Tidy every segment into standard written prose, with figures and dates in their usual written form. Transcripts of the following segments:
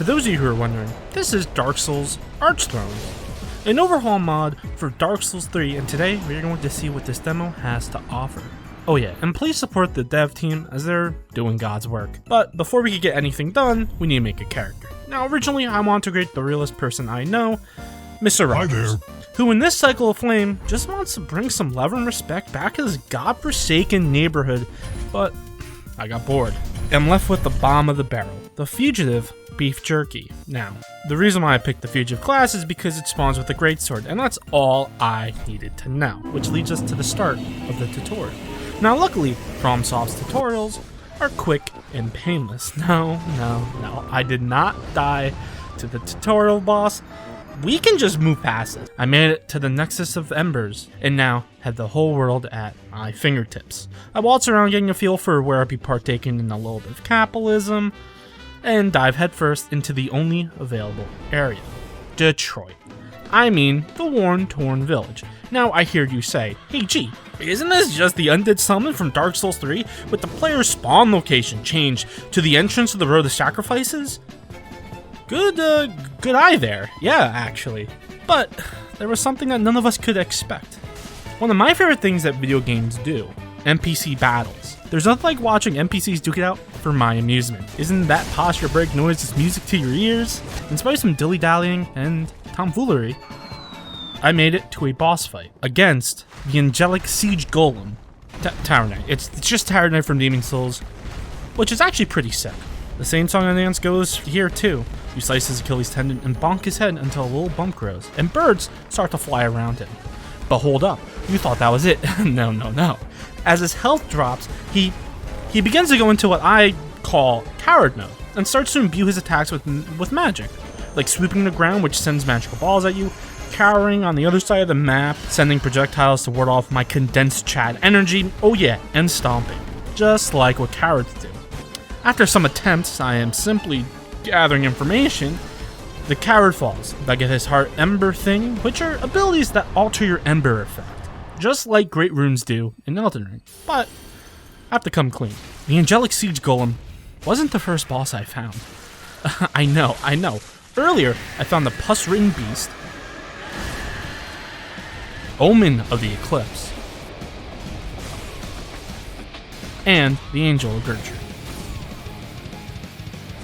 For those of you who are wondering, this is Dark Souls Archthrones, an overhaul mod for Dark Souls 3, and today we're going to see what this demo has to offer. Oh yeah, and please support the dev team as they're doing God's work. But before we can get anything done, we need to make a character. Now originally I want to create the realest person I know, Mr. Rogers, who in this cycle of flame just wants to bring some love and respect back to his godforsaken neighborhood, but I got bored. I'm left with the bomb of the barrel, the fugitive beef jerky. Now, the reason why I picked the fugitive class is because it spawns with a greatsword, and that's all I needed to know, which leads us to the start of the tutorial. Now luckily, FromSoft's tutorials are quick and painless. No, I did not die to the tutorial boss. We can just move past it. I made it to the Nexus of Embers, and now have the whole world at my fingertips. I waltz around getting a feel for where I'd be partaking in a little bit of capitalism, and dive headfirst into the only available area, Detroit. I mean, the Wartorn Village. Now I hear you say, hey G, isn't this just the undead summon from Dark Souls 3 with the player's spawn location changed to the entrance of the Road of Sacrifices? Good eye there. Yeah, actually. But there was something that none of us could expect. One of my favorite things that video games do, NPC battles. There's nothing like watching NPCs duke it out for my amusement. Isn't that posture break noise just music to your ears? In spite of some dilly-dallying and tomfoolery, I made it to a boss fight against the angelic siege golem, Tower Knight. It's just Tower Knight from Demon Souls, which is actually pretty sick. The same song and dance goes here too. You slice his Achilles tendon and bonk his head until a little bump grows, and birds start to fly around him. But hold up, you thought that was it. No. As his health drops, he begins to go into what I call coward mode, and starts to imbue his attacks with magic, like swooping the ground, which sends magical balls at you, cowering on the other side of the map, sending projectiles to ward off my condensed Chad energy, oh yeah, and stomping, just like what cowards do. After some attempts, I am simply gathering information, the coward falls. I get his heart ember thing, which are abilities that alter your ember effect, just like great runes do in Elden Ring. But I have to come clean. The angelic siege golem wasn't the first boss I found. I know. Earlier, I found the pus-ridden beast, Omen of the Eclipse, and the Angel of Gertrude.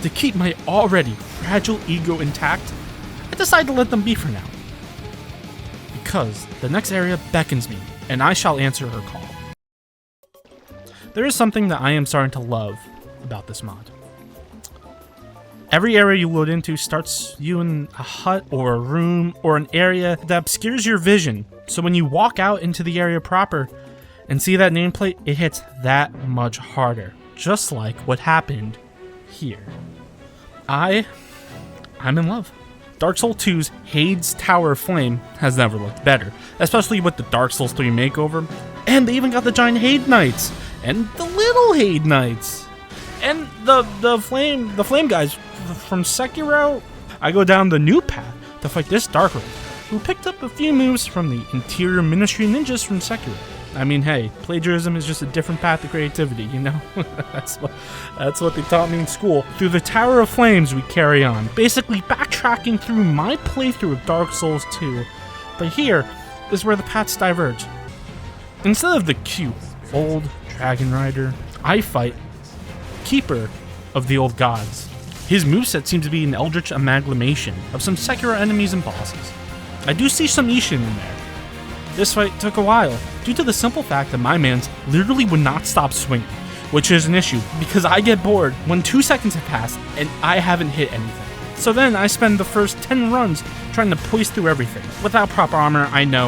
To keep my already fragile ego intact, I decided to let them be for now. Because the next area beckons me, and I shall answer her call. There is something that I am starting to love about this mod. Every area you load into starts you in a hut or a room or an area that obscures your vision, so when you walk out into the area proper and see that nameplate, it hits that much harder, just like what happened here. I'm in love. Dark Souls 2's Hades Tower of Flame has never looked better, especially with the Dark Souls 3 makeover, and they even got the giant Hade Knights, and the little Hade Knights, and the flame guys from Sekiro. I go down the new path to fight this Dark Lord, who picked up a few moves from the Interior Ministry ninjas from Sekiro. I mean, hey, plagiarism is just a different path to creativity, you know? That's what they taught me in school. Through the Tower of Flames, we carry on, basically backtracking through my playthrough of Dark Souls 2. But here is where the paths diverge. Instead of the cute, old Dragon Rider, I fight Keeper of the Old Gods. His moveset seems to be an eldritch amalgamation of some Sekiro enemies and bosses. I do see some Ishin in there. This fight took a while, due to the simple fact that my mans literally would not stop swinging, which is an issue, because I get bored when 2 seconds have passed and I haven't hit anything. So then I spend the first 10 runs trying to poise through everything. Without proper armor, I know.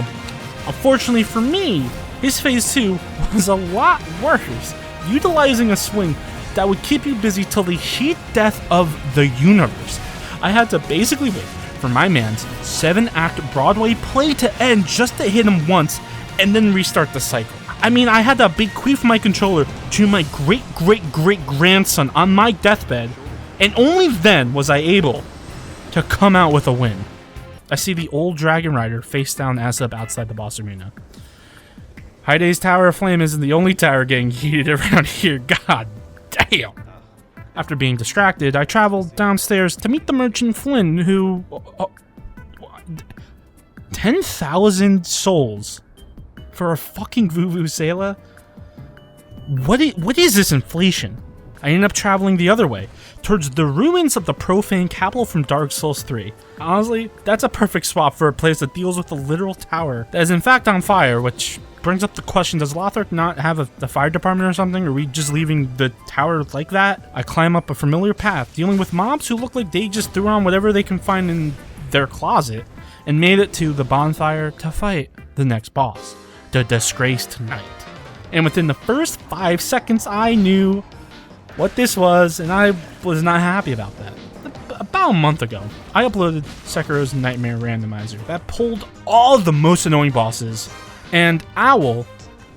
Unfortunately for me, his phase 2 was a lot worse, utilizing a swing that would keep you busy till the heat death of the universe. I had to basically wait for my man's 7-act Broadway play to end just to hit him once and then restart the cycle. I mean, I had to bequeath my controller to my great-great-great-grandson on my deathbed, and only then was I able to come out with a win. I see the old Dragon Rider face down ass up outside the boss arena. Hades Tower of Flame isn't the only tower getting heated around here, god damn. After being distracted, I traveled downstairs to meet the merchant Flynn, who... 10,000 souls for a fucking Vuvuzela? What is this inflation? I ended up traveling the other way, towards the ruins of the profane capital from Dark Souls 3. Honestly, that's a perfect swap for a place that deals with a literal tower that is in fact on fire, which brings up the question, does Lothric not have a fire department or something? Are we just leaving the tower like that? I climb up a familiar path, dealing with mobs who look like they just threw on whatever they can find in their closet, and made it to the bonfire to fight the next boss, the Disgraced Knight. And within the first 5 seconds, I knew what this was, and I was not happy about that. About a month ago, I uploaded Sekiro's Nightmare Randomizer that pulled all the most annoying bosses, and Owl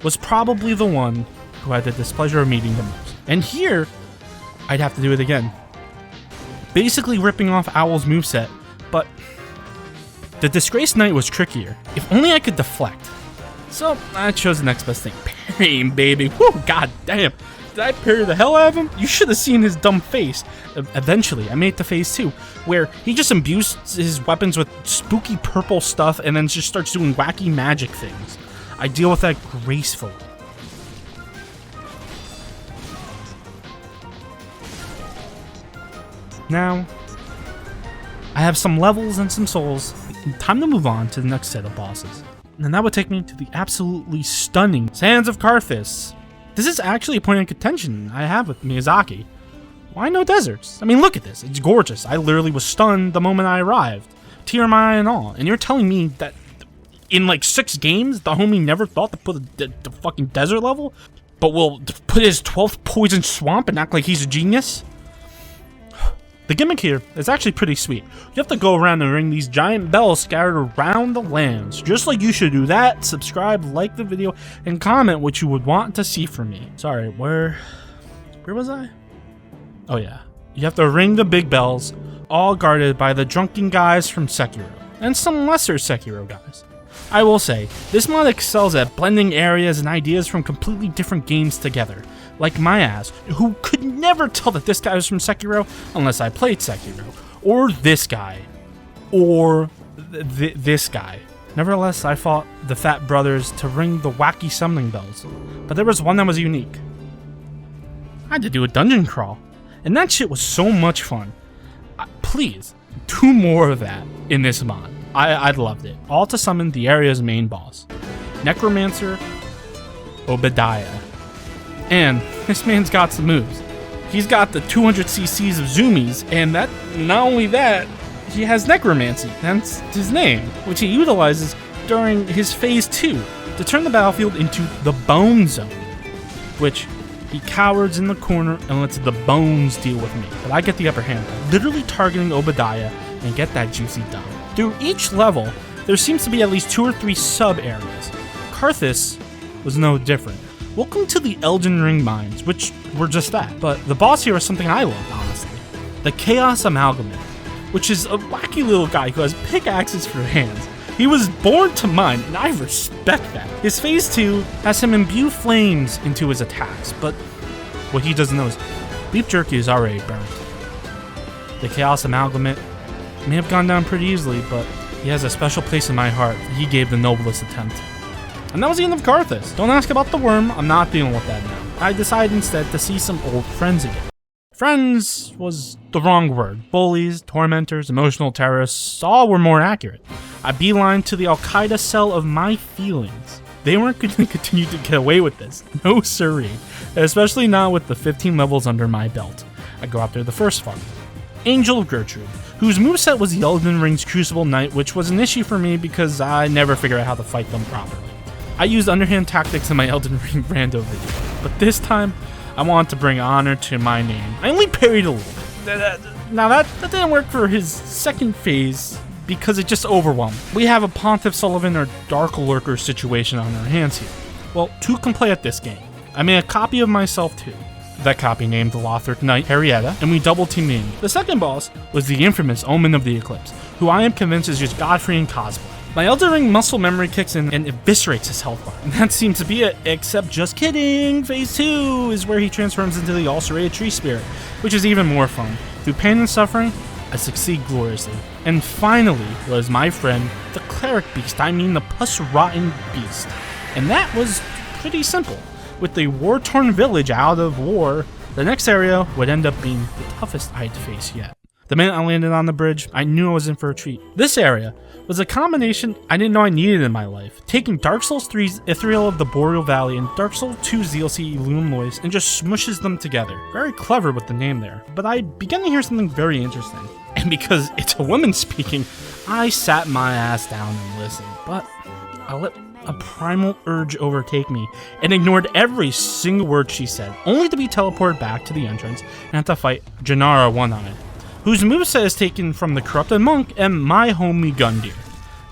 was probably the one who I had the displeasure of meeting the most. And here, I'd have to do it again. Basically ripping off Owl's moveset, but the Disgraced Knight was trickier. If only I could deflect. So, I chose the next best thing. Parrying, baby. Woo, god damn. Did I parry the hell out of him? You should have seen his dumb face. Eventually, I made it to phase 2, where he just imbues his weapons with spooky purple stuff and then just starts doing wacky magic things. I deal with that gracefully. Now, I have some levels and some souls. Time to move on to the next set of bosses. And that would take me to the absolutely stunning Sands of Karthus. This is actually a point of contention I have with Miyazaki. Why no deserts? I mean, look at this. It's gorgeous. I literally was stunned the moment I arrived. Tear in my eye and all. And you're telling me that in like 6 games, the homie never thought to put the fucking desert level? But will put his 12th poison swamp and act like he's a genius? The gimmick here is actually pretty sweet. You have to go around and ring these giant bells scattered around the lands. Just like you should do that, subscribe, like the video, and comment what you would want to see from me. Sorry, where was I? Oh yeah. You have to ring the big bells, all guarded by the drunken guys from Sekiro, and some lesser Sekiro guys. I will say, this mod excels at blending areas and ideas from completely different games together. Like my ass, who could never tell that this guy was from Sekiro unless I played Sekiro. Or this guy. Or this guy. Nevertheless, I fought the Fat Brothers to ring the wacky summoning bells. But there was one that was unique. I had to do a dungeon crawl. And that shit was so much fun. Please, do more of that in this mod. I loved it. All to summon the area's main boss, Necromancer Obadiah. And this man's got some moves. He's got the 200 cc's of zoomies, and that not only that, he has necromancy, that's his name, which he utilizes during his phase 2 to turn the battlefield into the Bone Zone, which he cowers in the corner and lets the bones deal with me. But I get the upper hand, literally targeting Obadiah and get that juicy done. Through each level, there seems to be at least 2 or 3 sub-areas. Karthus was no different. Welcome to the Elden Ring Mines, which were just that. But the boss here is something I love, honestly. The Chaos Amalgamate, which is a wacky little guy who has pickaxes for hands. He was born to mine, and I respect that. His phase 2 has him imbue flames into his attacks, but what he doesn't know is beef jerky is already burnt. The Chaos Amalgamate may have gone down pretty easily, but he has a special place in my heart. He gave the noblest attempt. And that was the end of Karthus. Don't ask about the worm, I'm not dealing with that now. I decided instead to see some old friends again. Friends was the wrong word. Bullies, tormentors, emotional terrorists, all were more accurate. I beelined to the Al-Qaeda cell of my feelings. They weren't going to continue to get away with this. No siree. Especially not with the 15 levels under my belt. I go after the first one. Angel of Gertrude, whose moveset was the Elden Ring's Crucible Knight, which was an issue for me because I never figured out how to fight them properly. I used underhand tactics in my Elden Ring rando video, but this time, I wanted to bring honor to my name. I only parried a little. Now that didn't work for his second phase, because it just overwhelmed. We have a Pontiff Sullivan or Dark Lurker situation on our hands here. Well, 2 can play at this game. I made a copy of myself too. That copy named the Lothric Knight Harrietta, and we double teamed in. The second boss was the infamous Omen of the Eclipse, who I am convinced is just Godfrey in cosplay. My Elden Ring muscle memory kicks in and eviscerates his health bar. And that seems to be it, except just kidding. Phase 2 is where he transforms into the ulcerated tree spirit, which is even more fun. Through pain and suffering, I succeed gloriously. And finally was my friend, the cleric beast, the pus-rotten beast. And that was pretty simple. With the Wartorn Village out of war, the next area would end up being the toughest I'd face yet. The minute I landed on the bridge, I knew I was in for a treat. This area was a combination I didn't know I needed in my life, taking Dark Souls 3's Ethereal of the Boreal Valley and Dark Souls 2's DLC Illum Lois and just smushes them together. Very clever with the name there, but I began to hear something very interesting. And because it's a woman speaking, I sat my ass down and listened, but I let a primal urge overtake me and ignored every single word she said, only to be teleported back to the entrance and have to fight Janara One-Eyed, whose moveset is taken from the Corrupted Monk and my homie Gundyr.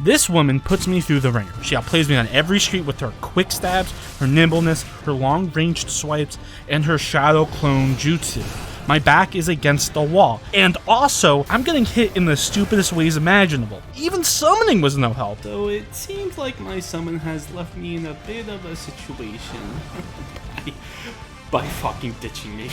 This woman puts me through the ringer. She outplays me on every street with her quick stabs, her nimbleness, her long-ranged swipes, and her shadow clone jutsu. My back is against the wall, and also, I'm getting hit in the stupidest ways imaginable. Even summoning was no help. So it seems like my summon has left me in a bit of a situation by fucking ditching me.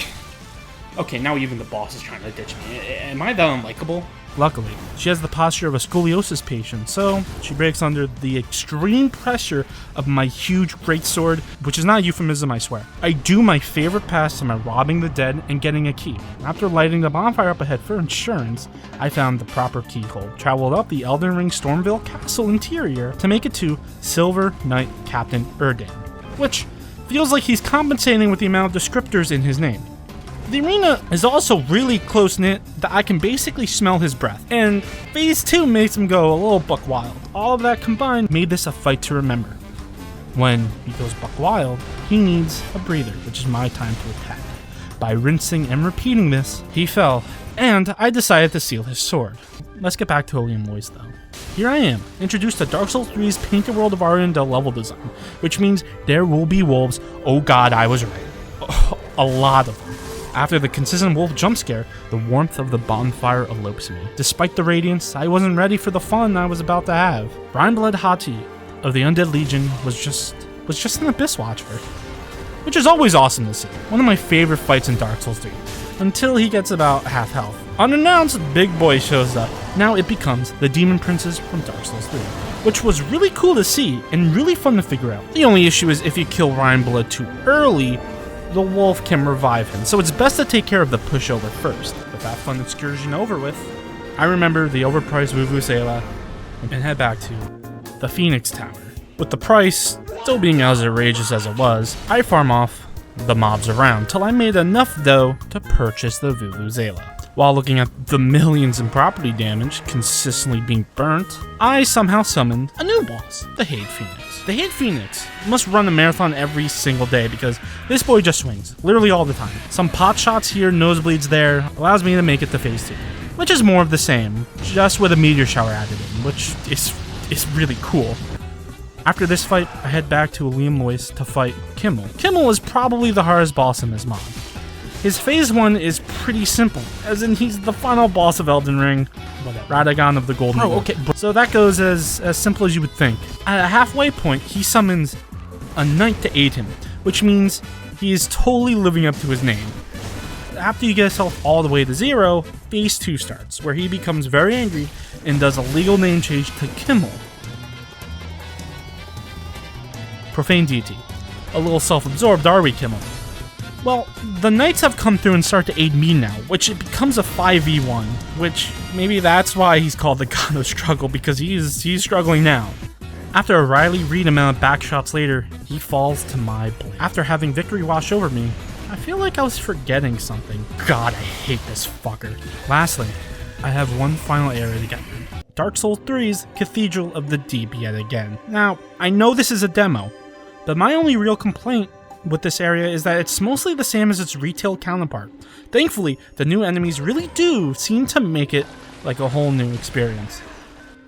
Okay, now even the boss is trying to ditch me. Am I that unlikable? Luckily, she has the posture of a scoliosis patient, so she breaks under the extreme pressure of my huge greatsword, which is not a euphemism, I swear. I do my favorite pastime of robbing the dead and getting a key. After lighting the bonfire up ahead for insurance, I found the proper keyhole, traveled up the Elden Ring Stormville Castle interior to make it to Silver Knight Captain Erdan, which feels like he's compensating with the amount of descriptors in his name. The arena is also really close-knit that I can basically smell his breath, and Phase 2 makes him go a little buck wild. All of that combined made this a fight to remember. When he goes buck wild, he needs a breather, which is my time to attack. By rinsing and repeating this, he fell, and I decided to seal his sword. Let's get back to Illum Lois though. Here I am, introduced to Dark Souls 3's Painted World of Arundel level design, which means there will be wolves. Oh god, I was right. A lot of them. After the consistent wolf jump scare, the warmth of the bonfire elopes me. Despite the radiance, I wasn't ready for the fun I was about to have. Brineblade Hati of the Undead Legion was just an Abyss Watcher, which is always awesome to see. One of my favorite fights in Dark Souls 3, until he gets about half health. Unannounced, Big Boy shows up. Now it becomes the Demon Princess from Dark Souls 3, which was really cool to see and really fun to figure out. The only issue is if you kill Brineblade too early, the wolf can revive him, so it's best to take care of the pushover first. With that fun excursion over with, I remember the overpriced Vuvuzela and head back to the Phoenix Tower. With the price still being as outrageous as it was, I farm off the mobs around till I made enough dough to purchase the Vuvuzela. While looking at the millions in property damage consistently being burnt, I somehow summoned a new boss, the Hate Phoenix. The Hate Phoenix must run a marathon every single day because this boy just swings, literally all the time. Some pot shots here, nosebleeds there, allows me to make it to Phase 2, which is more of the same, just with a meteor shower added in, which is really cool. After this fight, I head back to Illum Lois to fight Kimmel. Kimmel is probably the hardest boss in this mod. His Phase 1 is pretty simple, as in he's the final boss of Elden Ring, Radagon of the Golden Bowl. Okay, so that goes as simple as you would think. At a halfway point, he summons a knight to aid him, which means he is totally living up to his name. After you get his health all the way to 0, Phase 2 starts, where he becomes very angry and does a legal name change to Kimmel. Profane deity. A little self-absorbed, are we, Kimmel? Well, the knights have come through and start to aid me now, which it becomes a 5v1, which maybe that's why he's called the God of Struggle, because he's struggling now. After a Riley Reid amount of backshots later, he falls to my blade. After having victory wash over me, I feel like I was forgetting something. God, I hate this fucker. Lastly, I have one final area to get through. Dark Souls 3's Cathedral of the Deep yet again. Now, I know this is a demo, but my only real complaint with this area is that it's mostly the same as its retail counterpart. Thankfully, the new enemies really do seem to make it like a whole new experience.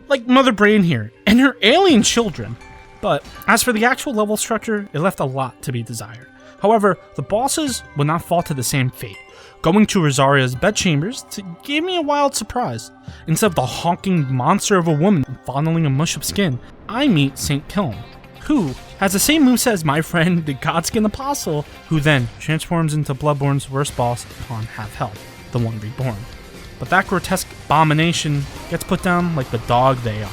Like Mother Brain here, and her alien children. But as for the actual level structure, it left a lot to be desired. However, the bosses would not fall to the same fate. Going to Rosaria's bedchambers gave me a wild surprise. Instead of the honking monster of a woman fondling a mush of skin, I meet St. Kiln, who has the same moveset as my friend the Godskin Apostle, who then transforms into Bloodborne's worst boss upon half health, the One Reborn. But that grotesque abomination gets put down like the dog they are.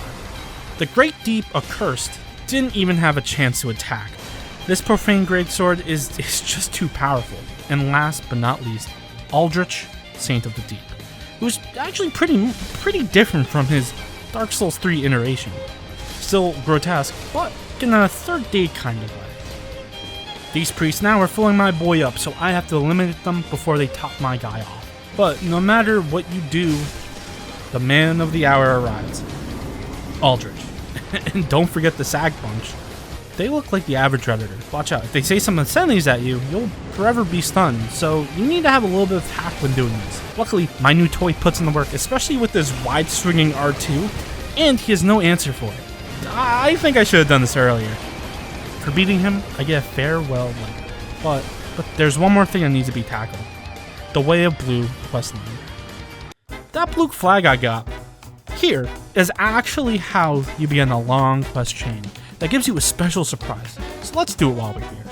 The Great Deep Accursed didn't even have a chance to attack. This profane greatsword is just too powerful. And last but not least, Aldrich, Saint of the Deep, who's actually pretty different from his Dark Souls 3 iteration. Still grotesque, but in a third day kind of way. These priests now are filling my boy up, so I have to eliminate them before they top my guy off. But no matter what you do, the man of the hour arrives. Aldrich. And don't forget the Sag Bunch. They look like the average Redditor. Watch out, if they say some obscenities at you, you'll forever be stunned, so you need to have a little bit of tact when doing this. Luckily, my new toy puts in the work, especially with this wide-swinging R2, and he has no answer for it. I think I should have done this earlier. For beating him, I get a farewell letter. But there's one more thing that needs to be tackled. The Way of Blue questline. That blue flag I got here is actually how you begin a long quest chain that gives you a special surprise. So let's do it while we're here.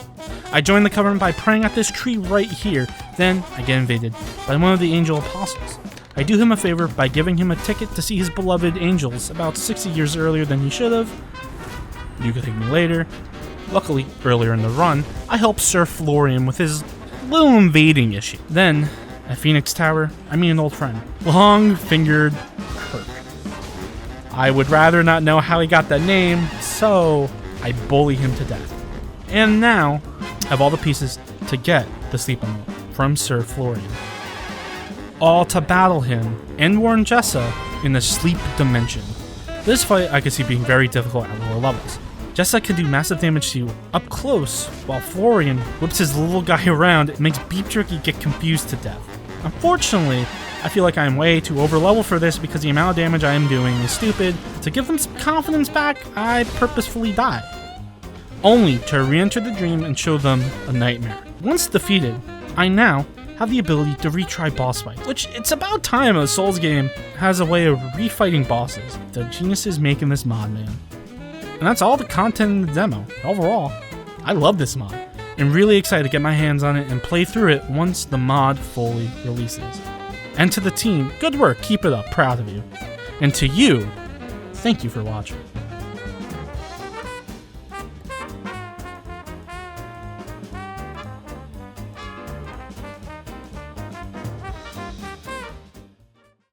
I join the Covenant by praying at this tree right here, then I get invaded by one of the Angel Apostles. I do him a favor by giving him a ticket to see his beloved angels about 60 years earlier than he should have. You can thank me later. Luckily, earlier in the run, I helped Sir Florian with his little invading issue. Then, at Phoenix Tower, I meet an old friend, Long-Fingered Kirk. I would rather not know how he got that name, so I bully him to death. And now, I have all the pieces to get the Sleep Emerald from Sir Florian. All to battle him and warn Jessa in the Sleep Dimension. This fight I could see being very difficult at lower levels. Jessa can do massive damage to you up close, while Florian whips his little guy around and makes Beef Jerky get confused to death. Unfortunately, I feel like I am way too overlevel for this because the amount of damage I am doing is stupid. To give them some confidence back, I purposefully die, only to re-enter the dream and show them a nightmare. Once defeated, I now have the ability to retry boss fights, which it's about time a Souls game has a way of refighting bosses. The genius is making this mod, man. And that's all the content in the demo. Overall, I love this mod, and really excited to get my hands on it and play through it once the mod fully releases. And to the team, good work, keep it up, proud of you. And to you, thank you for watching.